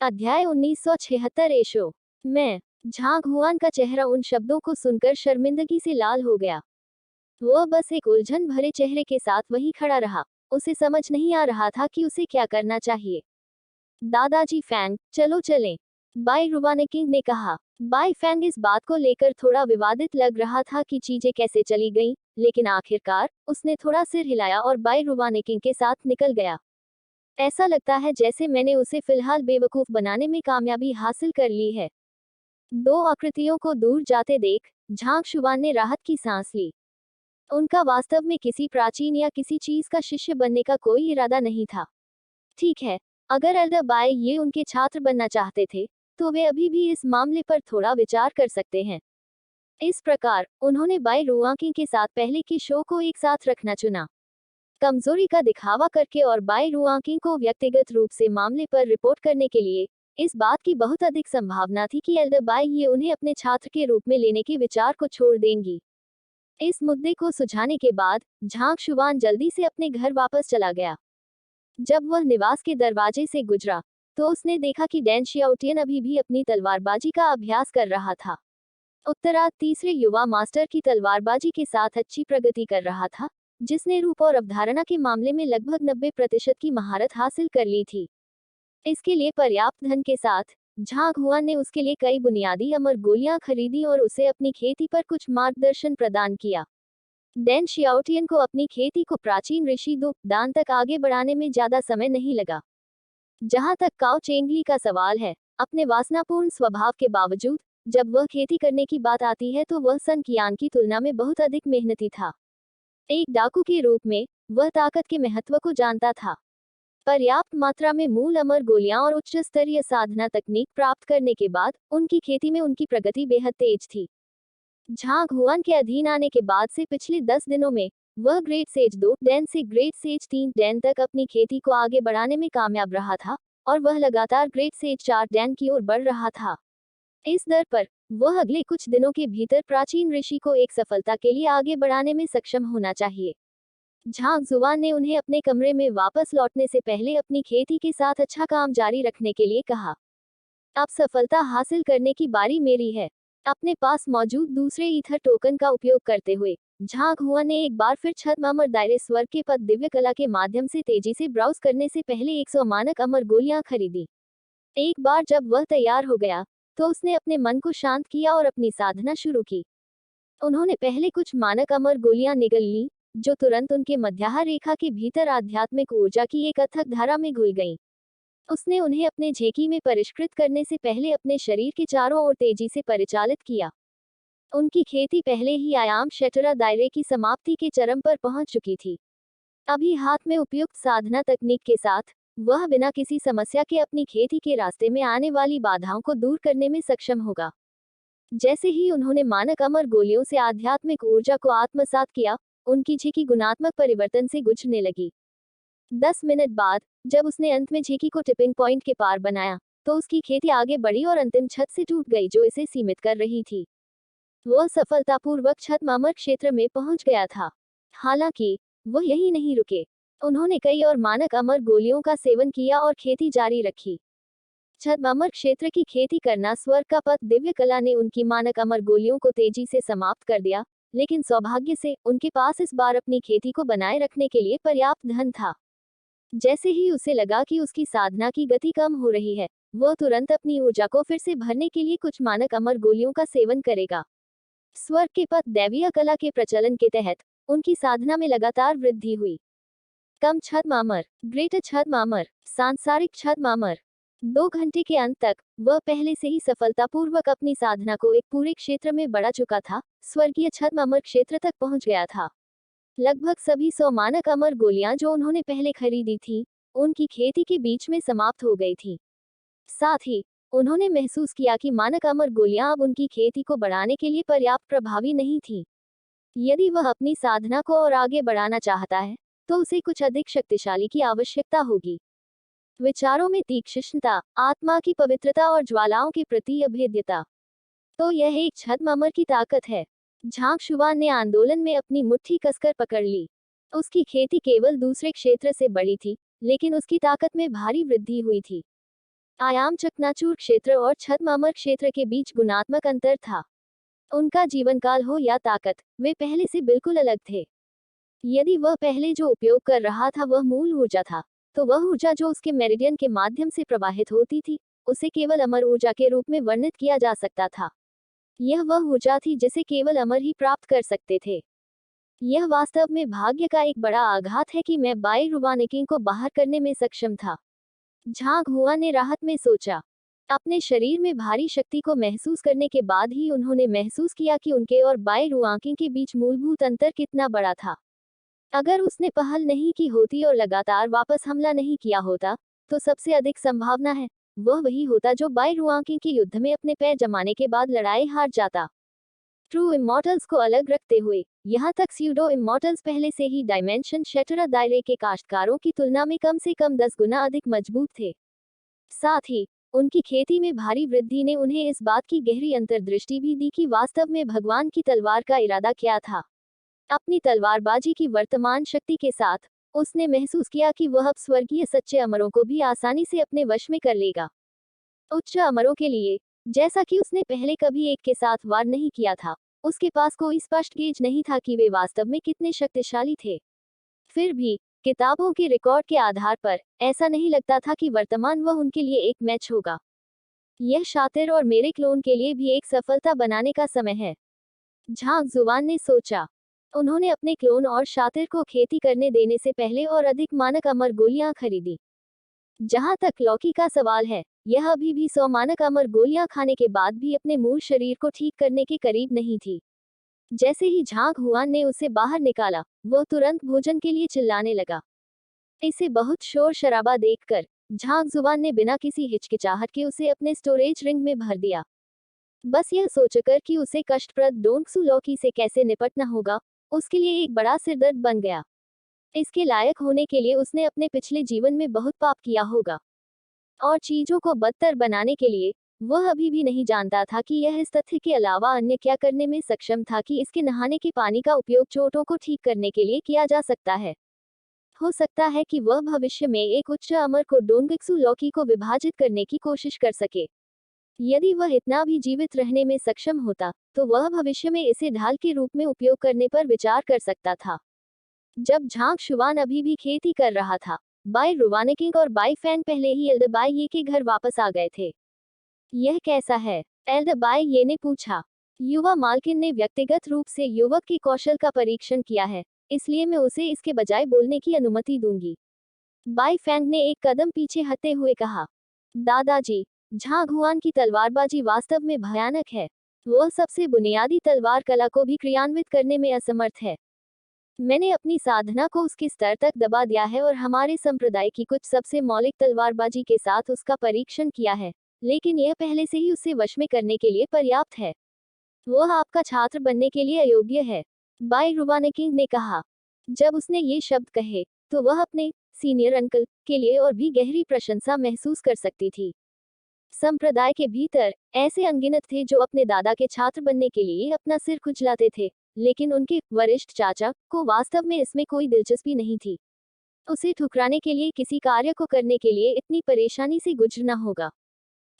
अध्याय 1976 एशो। मैं। झांग हुआन का चेहरा उन शब्दों को सुनकर शर्मिंदगी से लाल हो गया। वह बस एक उलझन भरे चेहरे के साथ वहीं खड़ा रहा। उसे समझ नहीं आ रहा था कि उसे क्या करना चाहिए। दादाजी फैंग, चलो चलें, बाई रुवानेकिंग ने कहा। बाई फैंग इस बात को लेकर थोड़ा विवादित लग रहा था कि चीजें कैसे चली गईं, लेकिन आखिरकार उसने थोड़ा सिर हिलाया और बाई रुवानेकिंग के साथ निकल गया। ऐसा लगता है जैसे मैंने उसे फिलहाल बेवकूफ बनाने में कामयाबी हासिल कर ली है। दो आकृतियों को दूर जाते देख झांग शुबान ने राहत की सांस ली। उनका वास्तव में किसी प्राचीन या किसी चीज का शिष्य बनने का कोई इरादा नहीं था। ठीक है, अगर एल्डर बाय ये उनके छात्र बनना चाहते थे, तो वे अभी भी इस मामले पर थोड़ा विचार कर सकते हैं। इस प्रकार उन्होंने बाय रुआंकी के साथ पहले के शो को एक साथ रखना चुना। कमजोरी का दिखावा करके और बाई रुआंकी को व्यक्तिगत रूप से मामले पर रिपोर्ट करने के लिए। इस बात की बहुत अधिक संभावना थी कि एल्डर बाई ये उन्हें अपने छात्र के रूप में लेने के विचार को छोड़ देंगी। इस मुद्दे को सुझाने के बाद झांग शुबान जल्दी से अपने घर वापस चला गया। जब वह निवास के दरवाजे से गुजरा, तो उसने देखा कि डैन शियाओटियन अभी भी अपनी तलवारबाजी का अभ्यास कर रहा था। उत्तरार्ध तीसरे युवा मास्टर की तलवारबाजी के साथ अच्छी प्रगति कर रहा था, जिसने रूप और अवधारणा के मामले में लगभग 90% की महारत हासिल कर ली थी। इसके लिए पर्याप्त धन के साथ झांग हुआन ने उसके लिए कई बुनियादी अमर गोलियां खरीदी और उसे अपनी खेती पर कुछ मार्गदर्शन प्रदान किया। डैन शियाओटियन को अपनी खेती को प्राचीन ऋषि दो दान तक आगे बढ़ाने में ज्यादा समय नहीं लगा। जहां तक काओ चेंगली का सवाल है, अपने वासनापूर्ण स्वभाव के बावजूद जब वह खेती करने की बात आती है तो वह सन कियान की तुलना में बहुत अधिक मेहनती था। एक डाकू के रूप में वह ताकत के महत्व को जानता था। पर्याप्त मात्रा में मूल अमर गोलियां और उच्च स्तरीय साधना तकनीक प्राप्त करने के बाद उनकी खेती में उनकी प्रगति बेहद तेज थी। झांग हुआन के अधीन आने के बाद से पिछले 10 दिनों में वह ग्रेट सेज 2 डैन से ग्रेट सेज 3 डैन तक अपनी खेती को आगे बढ़ाने में कामयाब रहा था, और वह लगातार ग्रेट सेज 4 डैन की ओर बढ़ रहा था। इस दर पर वह अगले कुछ दिनों के भीतर प्राचीन ऋषि को एक सफलता के लिए आगे बढ़ाने में सक्षम होना चाहिए। झांग जुआन ने उन्हें अपने कमरे में वापस लौटने से पहले अपनी खेती के साथ अच्छा काम जारी रखने के लिए कहा। अब सफलता हासिल करने की बारी मेरी है। अपने पास मौजूद दूसरे ईथर टोकन का उपयोग करते हुए झांग हुआन ने एक बार फिर छद्म अमर दायरे स्वर्ग के पद दिव्य कला के माध्यम से तेजी से ब्राउज करने से पहले 100 मानक अमर गोलियां खरीदी। एक बार जब वह तैयार हो गया, तो उसने अपने मन को शांत किया और अपनी साधना शुरू की। उन्होंने पहले कुछ मानक अमर गोलियां निगल ली, जो तुरंत उनके मध्याह्न रेखा के भीतर आध्यात्मिक ऊर्जा की एक अथक धारा में घुल गईं। उसने उन्हें अपने झेकी में परिष्कृत करने से पहले अपने शरीर के चारों ओर तेजी से परिचालित किया। उनकी खेती पहले ही आयाम शटरा दायरे की समाप्ति के चरम पर पहुंच चुकी थी। अभी हाथ में उपयुक्त साधना तकनीक के साथ वह बिना किसी समस्या के अपनी खेती के रास्ते में आने वाली बाधाओं को दूर करने में सक्षम होगा। जैसे ही उन्होंने मानक अमर गोलियों से आध्यात्मिक ऊर्जा को आत्मसात किया, उनकी झेकी गुणात्मक परिवर्तन से गुजरने लगी। 10 मिनट बाद जब उसने अंत में झेकी को टिपिंग पॉइंट के पार बनाया, तो उसकी खेती आगे बढ़ी और अंतिम छत से टूट गई जो इसे सीमित कर रही थी। वह सफलतापूर्वक छद्म अमर क्षेत्र में पहुंच गया था। हालांकि वह यहीं नहीं रुके। उन्होंने कई और मानक अमर गोलियों का सेवन किया और खेती जारी रखी। छद्म अमर क्षेत्र की खेती करना स्वर्ग का पथ दिव्य कला ने उनकी मानक अमर गोलियों को तेजी से समाप्त कर दिया, लेकिन सौभाग्य से उनके पास इस बार अपनी खेती को बनाए रखने के लिए पर्याप्त धन था। जैसे ही उसे लगा कि उसकी साधना की गति कम हो रही है, वह तुरंत अपनी ऊर्जा को फिर से भरने के लिए कुछ मानक अमर गोलियों का सेवन करेगा। स्वर्ग के पथ दैवीय कला के प्रचलन के तहत उनकी साधना में लगातार वृद्धि हुई। कम छद्म अमर, ग्रेटर छद्म अमर, सांसारिक छद्म अमर। 2 घंटे के अंत तक वह पहले से ही सफलतापूर्वक अपनी साधना को एक पूरे क्षेत्र में बढ़ा चुका था। स्वर्गीय छद्म अमर क्षेत्र तक पहुंच गया था। लगभग सभी 100 मानक अमर गोलियां जो उन्होंने पहले खरीदी थी, उनकी खेती के बीच में समाप्त हो गई थी। साथ ही उन्होंने महसूस किया कि मानक अमर गोलियां अब उनकी खेती को बढ़ाने के लिए पर्याप्त प्रभावी नहीं थी। यदि वह अपनी साधना को और आगे बढ़ाना चाहता है, तो उसे कुछ अधिक शक्तिशाली की आवश्यकता होगी। विचारों में तीक्ष्णता, आत्मा की पवित्रता और ज्वालाओं के प्रति अभेद्यता। तो यह एक छद्म अमर की ताकत है। झांग शुबान ने आंदोलन में अपनी मुट्ठी कसकर पकड़ ली। उसकी खेती केवल दूसरे क्षेत्र से बढ़ी थी, लेकिन उसकी ताकत में भारी वृद्धि हुई थी। आयाम चकनाचूर क्षेत्र और छद्म क्षेत्र के बीच गुणात्मक अंतर था। उनका जीवन काल हो या ताकत, वे पहले से बिल्कुल अलग थे। यदि वह पहले जो उपयोग कर रहा था वह मूल ऊर्जा था, तो वह ऊर्जा जो उसके मेरिडियन के माध्यम से प्रवाहित होती थी, उसे केवल अमर ऊर्जा के रूप में वर्णित किया जा सकता था। यह वह ऊर्जा थी जिसे केवल अमर ही प्राप्त कर सकते थे। यह वास्तव में भाग्य का एक बड़ा आघात है कि मैं बाई रुवानिकिंग को बाहर करने में सक्षम था। झांग हुआ ने राहत में सोचा। अपने शरीर में भारी शक्ति को महसूस करने के बाद ही उन्होंने महसूस किया कि उनके और बाई रुआंकिंग के बीच मूलभूत अंतर कितना बड़ा था। अगर उसने पहल नहीं की होती और लगातार वापस हमला नहीं किया होता, तो सबसे अधिक संभावना है वह वही होता जो बाई रुआंकिंग के युद्ध में अपने पैर जमाने के बाद लड़ाई हार जाता। ट्रू इमॉर्टल्स को अलग रखते हुए, यहाँ तक स्यूडो इमॉर्टल्स पहले से ही डायमेंशन शैटरर दायरे के काश्तकारों की तुलना में कम से कम 10 गुना अधिक मजबूत थे। साथ ही उनकी खेती में भारी वृद्धि ने उन्हें इस बात की गहरी अंतर्दृष्टि भी दी कि वास्तव में भगवान की तलवार का इरादा क्या था। अपनी तलवारबाजी की वर्तमान शक्ति के साथ, उसने महसूस किया कि वह अब स्वर्गीय सच्चे अमरों को भी आसानी से अपने वश में कर लेगा। उच्च अमरों के लिए, जैसा कि उसने पहले कभी एक के साथ वार नहीं किया था, उसके पास कोई स्पष्ट गेज नहीं था कि वे वास्तव में कितने शक्तिशाली थे। फिर भी किताबों के रिकॉर्ड के आधार पर ऐसा नहीं लगता था कि वर्तमान वह उनके लिए एक मैच होगा। यह शातिर और मेरे क्लोन के लिए भी एक सफलता बनाने का समय है, झांग जुवान ने सोचा। उन्होंने अपने क्लोन और शातिर को खेती करने देने से पहले और अधिक मानक अमर गोलियां खरीदी। जहां तक लौकी का सवाल है, यह अभी भी 100 मानक अमर गोलियां खाने के बाद भी अपने मूल शरीर को ठीक करने के करीब नहीं थी। जैसे ही झांग हुआन ने उसे बाहर निकाला, वह तुरंत भोजन के लिए चिल्लाने लगा। इसे बहुत शोर शराबा देखकर झांग जुबान ने बिना किसी हिचकिचाहट के उसे अपने स्टोरेज रिंग में भर दिया। बस यह सोचकर कि उसे कष्टप्रद डोंगसू लौकी से कैसे निपटना होगा, उसके लिए एक बड़ा सिरदर्द बन गया। इसके लायक होने के लिए उसने अपने पिछले जीवन में बहुत पाप किया होगा, और चीजों को बदतर बनाने के लिए वह अभी भी नहीं जानता था कि यह इस तथ्य के अलावा अन्य क्या करने में सक्षम था कि इसके नहाने के पानी का उपयोग चोटों को ठीक करने के लिए किया जा सकता है। हो सकता है कि वह भविष्य में एक उच्च अमर को डोंगक्सू लौकी को विभाजित करने की कोशिश कर सके। यदि वह इतना भी जीवित रहने में सक्षम होता, तो वह भविष्य में इसे ढाल के रूप में उपयोग करने पर विचार कर सकता था। जब झांग शुवान अभी भी खेती कर रहा था, बाई रुवानिकिंग और बाई फैंग पहले ही एल्डर बाई ये के घर वापस आ गए थे। यह कैसा है? एल्डर बाई ये ने पूछा। युवा मालकिन ने व्यक्तिगत रूप से युवक के कौशल का परीक्षण किया है, इसलिए मैं उसे इसके बजाय बोलने की अनुमति दूंगी। बाई फैंग ने एक कदम पीछे हटते हुए कहा। दादाजी, झांग हुआन की तलवारबाजी वास्तव में भयानक है। वह सबसे बुनियादी तलवार कला को भी क्रियान्वित करने में असमर्थ है। मैंने अपनी साधना को उसके स्तर तक दबा दिया है और हमारे संप्रदाय की कुछ सबसे मौलिक तलवारबाजी के साथ उसका परीक्षण किया है, लेकिन यह पहले से ही उसे वश में करने के लिए पर्याप्त है। वह आपका छात्र बनने के लिए अयोग्य है, बाई रुवानिकिंग ने कहा। जब उसने ये शब्द कहे, तो वह अपने सीनियर अंकल के लिए और भी गहरी प्रशंसा महसूस कर सकती थी। संप्रदाय के भीतर ऐसे अनगिनत थे जो अपने दादा के छात्र बनने के लिए अपना सिर खुजलाते थे, लेकिन उनके वरिष्ठ चाचा को वास्तव में इसमें कोई दिलचस्पी नहीं थी। उसे ठुकराने के लिए किसी कार्य को करने के लिए इतनी परेशानी से गुजरना होगा।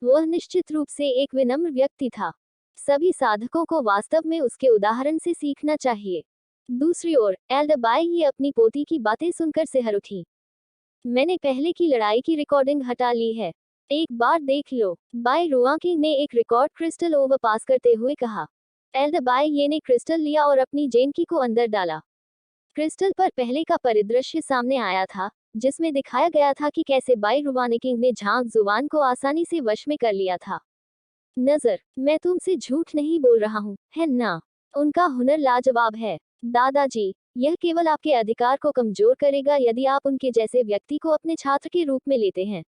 वह निश्चित रूप से एक विनम्र व्यक्ति था। सभी साधकों को वास्तव में उसके उदाहरण से सीखना चाहिए। दूसरी ओर एल्डर बाई ये अपनी पोती की बातें सुनकर सिहर उठी। मैंने पहले की लड़ाई की रिकॉर्डिंग हटा ली है, एक बार देख लो, बाई रुआकिंग ने एक रिकॉर्ड क्रिस्टल ओवर पास करते हुए कहा। एल्डर बाई ये ने क्रिस्टल लिया और अपनी जेनकी को अंदर डाला। क्रिस्टल पर पहले का परिदृश्य सामने आया था, जिसमें दिखाया गया था कि कैसे बाई रुवानिकिंग ने झांग जुवान को आसानी से वश में कर लिया था। नजर, मैं तुमसे झूठ नहीं बोल रहा हूँ, है ना? उनका हुनर लाजवाब है। दादाजी, यह केवल आपके अधिकार को कमजोर करेगा यदि आप उनके जैसे व्यक्ति को अपने छात्र के रूप में लेते हैं,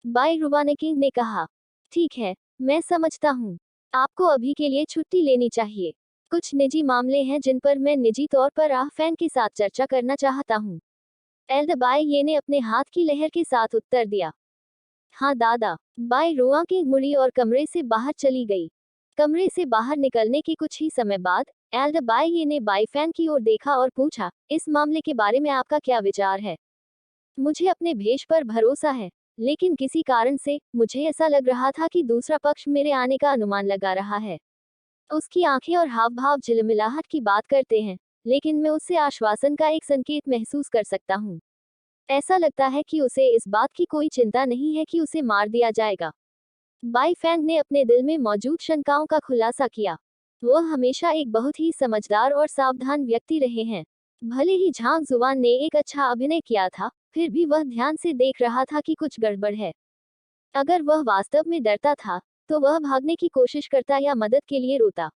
बाई रुवानिकिंग ने कहा। ठीक है, मैं समझता हूँ। आपको अभी के लिए छुट्टी लेनी चाहिए। कुछ निजी मामले हैं जिन पर मैं निजी तौर पर फैन के साथ चर्चा करना चाहता हूँ। एल्डर बाई ये ने अपने हाथ की लहर के साथ उत्तर दिया। हाँ दादा, बाई रुआकिंग मुड़ी और कमरे से बाहर चली गई। कमरे से बाहर निकलने के कुछ ही समय बाद एल्डर बाई ये ने बाई फैन की ओर देखा और पूछा, इस मामले के बारे में आपका क्या विचार है? मुझे अपने भेष पर भरोसा है, लेकिन किसी कारण से मुझे ऐसा लग रहा था कि दूसरा पक्ष मेरे आने का अनुमान लगा रहा है। उसकी आंखें और हाव भाव झिलमिलाहट की बात करते हैं, लेकिन मैं उससे आश्वासन का एक संकेत महसूस कर सकता हूँ। ऐसा लगता है कि उसे इस बात की कोई चिंता नहीं है कि उसे मार दिया जाएगा। बाई फैंग ने अपने दिल में मौजूद शंकाओं का खुलासा किया। वह हमेशा एक बहुत ही समझदार और सावधान व्यक्ति रहे हैं। भले ही झांग जुआन ने एक अच्छा अभिनय किया था, फिर भी वह ध्यान से देख रहा था कि कुछ गड़बड़ है। अगर वह वास्तव में डरता था, तो वह भागने की कोशिश करता या मदद के लिए रोता।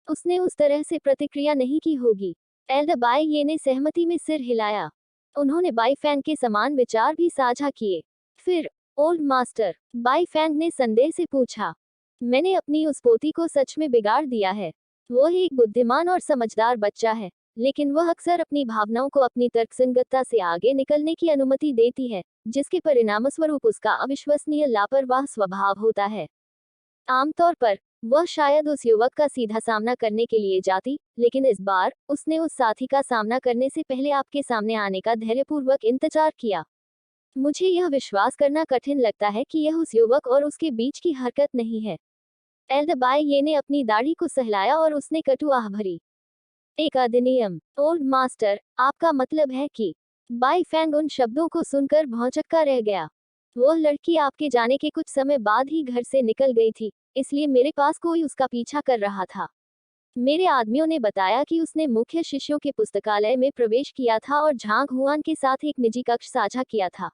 उसने उस तरह से प्रतिक्रिया नहीं की होगी। एल्डर बाई ये ने सहमति में सिर हिलाया। उन्होंने बाई फैंग के समान विचार भी साझा किए। फिर, ओल्ड मास्टर, बाई फैंग ने संदेह से पूछा, मैंने अपनी उस पोती को सच में बिगाड़ दिया है। वह एक बुद्धिमान और समझदार बच्चा है, लेकिन वह अक्सर अपनी भावनाओं को अपनी तर्कसंगतता से आगे निकलने की अनुमति देती है, जिसके परिणामस्वरूप उसका अविश्वसनीय लापरवाह स्वभाव होता है। आमतौर पर वह शायद उस युवक का सीधा सामना करने के लिए जाती, लेकिन इस बार उसने उस साथी का सामना करने से पहले आपके सामने आने का धैर्यपूर्वक इंतजार किया। मुझे यह विश्वास करना कठिन लगता है कि यह उस युवक और उसके बीच की हरकत नहीं है। एल्डर बाई ये ने अपनी दाढ़ी को सहलाया और उसने कटु आह भरी। एक अधिनियम, ओल्ड मास्टर, आपका मतलब है कि? बाई फैंग उन शब्दों को सुनकर भौंचक्का रह गया। वह लड़की आपके जाने के कुछ समय बाद ही घर से निकल गई थी, इसलिए मेरे पास कोई उसका पीछा कर रहा था। मेरे आदमियों ने बताया कि उसने मुख्य शिष्यों के पुस्तकालय में प्रवेश किया था और झांग हुआन के साथ एक निजी कक्ष साझा किया था।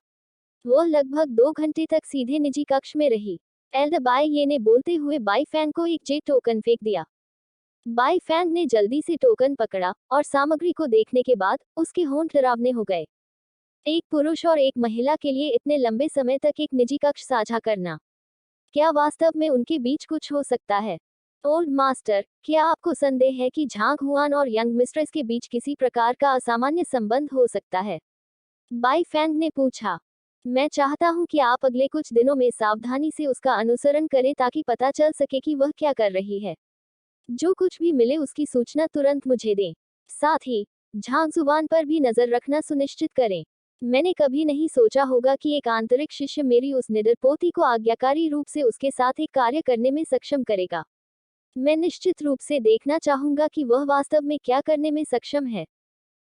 वह लगभग 2 घंटे तक सीधे निजी कक्ष में रही। एल्डर बाई ये ने बोलते हुए बाई फैंग को एक जे टोकन फेंक दिया। बाई फैंग ने जल्दी से टोकन पकड़ा और सामग्री को देखने के बाद उसके होंठ डरावने हो गए। एक पुरुष और एक महिला के लिए इतने लंबे समय तक एक निजी कक्ष साझा करना, क्या वास्तव में उनके बीच कुछ हो सकता है? ओल्ड मास्टर, क्या आपको संदेह है कि झांग हुआन और यंग मिस्ट्रेस के बीच किसी प्रकार का असामान्य संबंध हो सकता है? बाई फैंग ने पूछा। मैं चाहता हूं कि आप अगले कुछ दिनों में सावधानी से उसका अनुसरण करें ताकि पता चल सके कि वह क्या कर रही है। जो कुछ भी मिले उसकी सूचना तुरंत मुझे दें। साथ ही झांग जुबान पर भी नजर रखना सुनिश्चित करें। मैंने कभी नहीं सोचा होगा कि एक आंतरिक शिष्य मेरी उस निडर पोती को आज्ञाकारी रूप से उसके साथ एक कार्य करने में सक्षम करेगा। मैं निश्चित रूप से देखना चाहूंगा कि वह वास्तव में क्या करने में सक्षम है।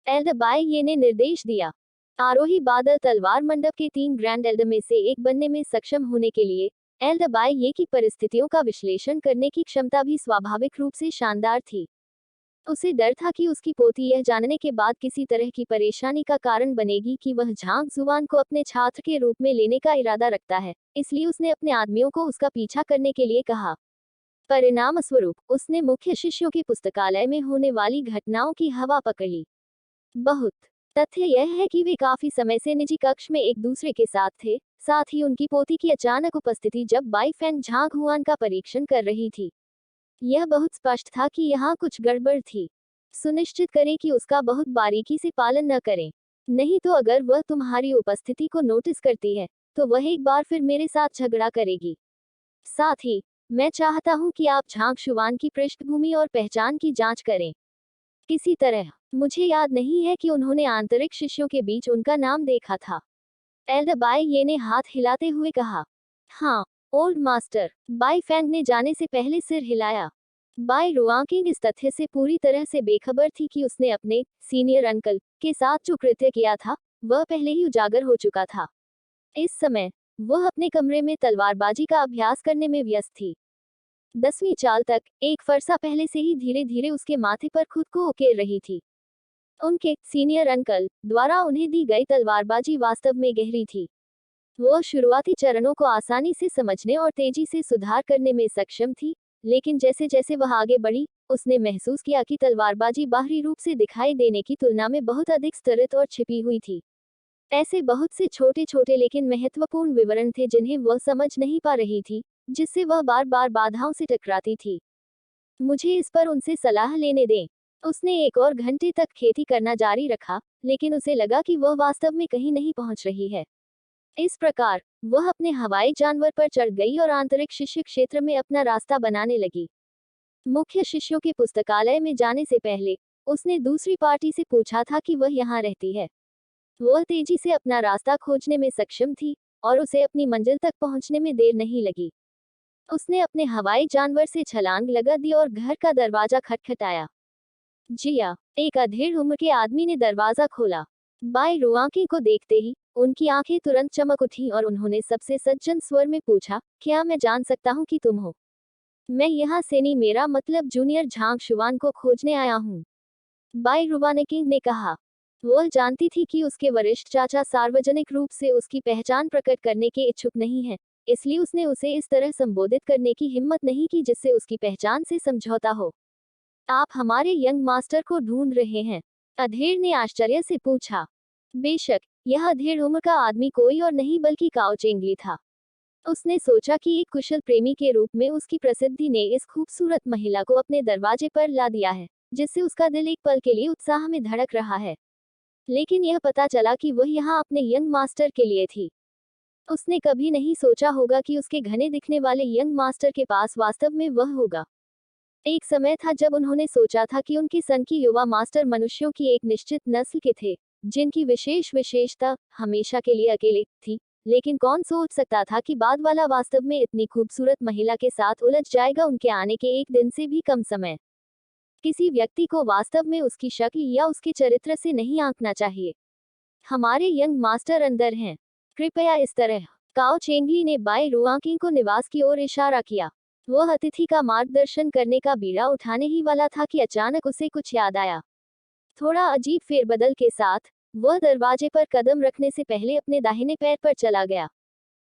एल्डर बाई ये ने निर्देश दिया। आरोही बादल तलवार मंडप के 3 ग्रैंड एल्डर में से एक बनने में सक्षम होने के लिए एल्डर बाई ये की परिस्थितियों का विश्लेषण करने की क्षमता भी स्वाभाविक रूप से शानदार थी। उसे डर था कि उसकी पोती यह जानने के बाद किसी तरह की परेशानी का कारण बनेगी कि वह झांग जुआन को अपने छात्र के रूप में लेने का इरादा रखता है, इसलिए उसने अपने आदमियों को उसका पीछा करने के लिए कहा। परिणाम स्वरूप उसने मुख्य शिष्यों के पुस्तकालय में होने वाली घटनाओं की हवा पकड़ ली। बहुत तथ्य यह है कि वे काफी समय से निजी कक्ष में एक दूसरे के साथ थे, साथ ही उनकी पोती की अचानक उपस्थिति जब बाई फैंग झांग हुआन का परीक्षण कर रही थी। यह बहुत स्पष्ट था कि यहाँ कुछ गड़बड़ थी। सुनिश्चित करें कि उसका बहुत बारीकी से पालन न करें, नहीं तो अगर वह तुम्हारी उपस्थिति को नोटिस करती है, तो वह एक बार फिर मेरे साथ झगड़ा करेगी। साथ ही मैं चाहता हूँ कि आप झांग शुआन की पृष्ठभूमि और पहचान की जांच करें। किसी तरह, मुझे याद नहीं है कि उन्होंने आंतरिक शिष्यों के बीच उनका नाम देखा था। एल्डर बाई ये ने हाथ हिलाते हुए कहा। हाँ, ओल्ड मास्टर, बाई फैंग ने जाने से पहले सिर हिलाया। बाई रुआंकिंग इस तथ्य से पूरी तरह से बेखबर थी कि उसने अपने सीनियर अंकल के साथ जो कृत्य किया था, वह पहले ही उजागर हो चुका था। इस समय वह अपने कमरे में तलवारबाजी का अभ्यास करने में व्यस्त थी। 10वीं चाल तक एक फरसा पहले से ही धीरे धीरे उसके माथे पर खुद को उकेर रही थी। उनके सीनियर अंकल द्वारा उन्हें दी गई तलवारबाजी वास्तव में गहरी थी। वह शुरुआती चरणों को आसानी से समझने और तेजी से सुधार करने में सक्षम थी, लेकिन जैसे जैसे वह आगे बढ़ी, उसने महसूस किया कि तलवारबाजी बाहरी रूप से दिखाई देने की तुलना में बहुत अधिक स्तरित और छिपी हुई थी। ऐसे बहुत से छोटे छोटे लेकिन महत्वपूर्ण विवरण थे जिन्हें वह समझ नहीं पा रही थी, जिससे वह बार बार बाधाओं से टकराती थी। मुझे इस पर उनसे सलाह लेने दें। उसने 1 और घंटे तक खेती करना जारी रखा, लेकिन उसे लगा कि वह वास्तव में कहीं नहीं पहुंच रही है। इस प्रकार वह अपने हवाई जानवर पर चढ़ गई और आंतरिक शिष्य क्षेत्र में अपना रास्ता बनाने लगी। मुख्य शिष्यों के पुस्तकालय में जाने से पहले उसने दूसरी पार्टी से पूछा था कि वह यहाँ रहती है। वह तेजी से अपना रास्ता खोजने में सक्षम थी और उसे अपनी मंजिल तक पहुंचने में देर नहीं लगी। उसने अपने हवाई जानवर से छलांग लगा दी और घर का दरवाजा खटखटाया। जिया, एक अधेड़ उम्र के आदमी ने दरवाजा खोला। बाई रुआंकी को देखते ही उनकी आंखें तुरंत चमक उठी और उन्होंने सबसे सज्जन स्वर में पूछा, क्या मैं जान सकता हूँ कि तुम हो? मैं यहाँ सेनी, मेरा मतलब जूनियर झांग शुआन को खोजने आया हूँ, बाई रुवानेकिंग ने कहा। वह जानती थी कि उसके वरिष्ठ चाचा सार्वजनिक रूप से उसकी पहचान प्रकट करने के इच्छुक नहीं हैं, इसलिए उसने उसे इस तरह संबोधित करने की हिम्मत नहीं की जिससे उसकी पहचान से समझौता हो। आप हमारे यंग मास्टर को ढूंढ रहे हैं? अधेड़ ने आश्चर्य से पूछा। बेशक, यह अधेड़ उम्र का आदमी कोई और नहीं बल्कि काओ चेंगली था। उसने सोचा कि एक कुशल प्रेमी के रूप में उसकी प्रसिद्धि ने इस खूबसूरत महिला को अपने दरवाजे पर ला दिया है, जिससे उसका दिल एक पल के लिए उत्साह में धड़क रहा है। लेकिन यह पता चला कि वह यहाँ अपने यंग मास्टर के लिए थी। उसने कभी नहीं सोचा होगा कि उसके घने दिखने वाले यंग मास्टर के पास वास्तव में वह होगा। एक समय था जब उन्होंने सोचा था कि उनके सन की युवा मास्टर मनुष्यों की एक निश्चित नस्ल के थे, जिनकी विशेष विशेषता हमेशा के लिए अकेले थी। लेकिन कौन सोच सकता था कि बाद वाला वास्तव में इतनी खूबसूरत महिला के साथ उलझ जाएगा उनके आने के एक दिन से भी कम समय। किसी व्यक्ति को वास्तव में उसकी शक्ल या उसके चरित्र से नहीं आंकना चाहिए। हमारे यंग मास्टर अंदर हैं, कृपया इस तरह। काओ चेंगली ने बाई रुआंकी को निवास की ओर इशारा किया। वह अतिथि का मार्गदर्शन करने का बीड़ा उठाने ही वाला था कि अचानक उसे कुछ याद आया। थोड़ा अजीब फेरबदल के साथ वह दरवाजे पर कदम रखने से पहले अपने दाहिने पैर पर चला गया।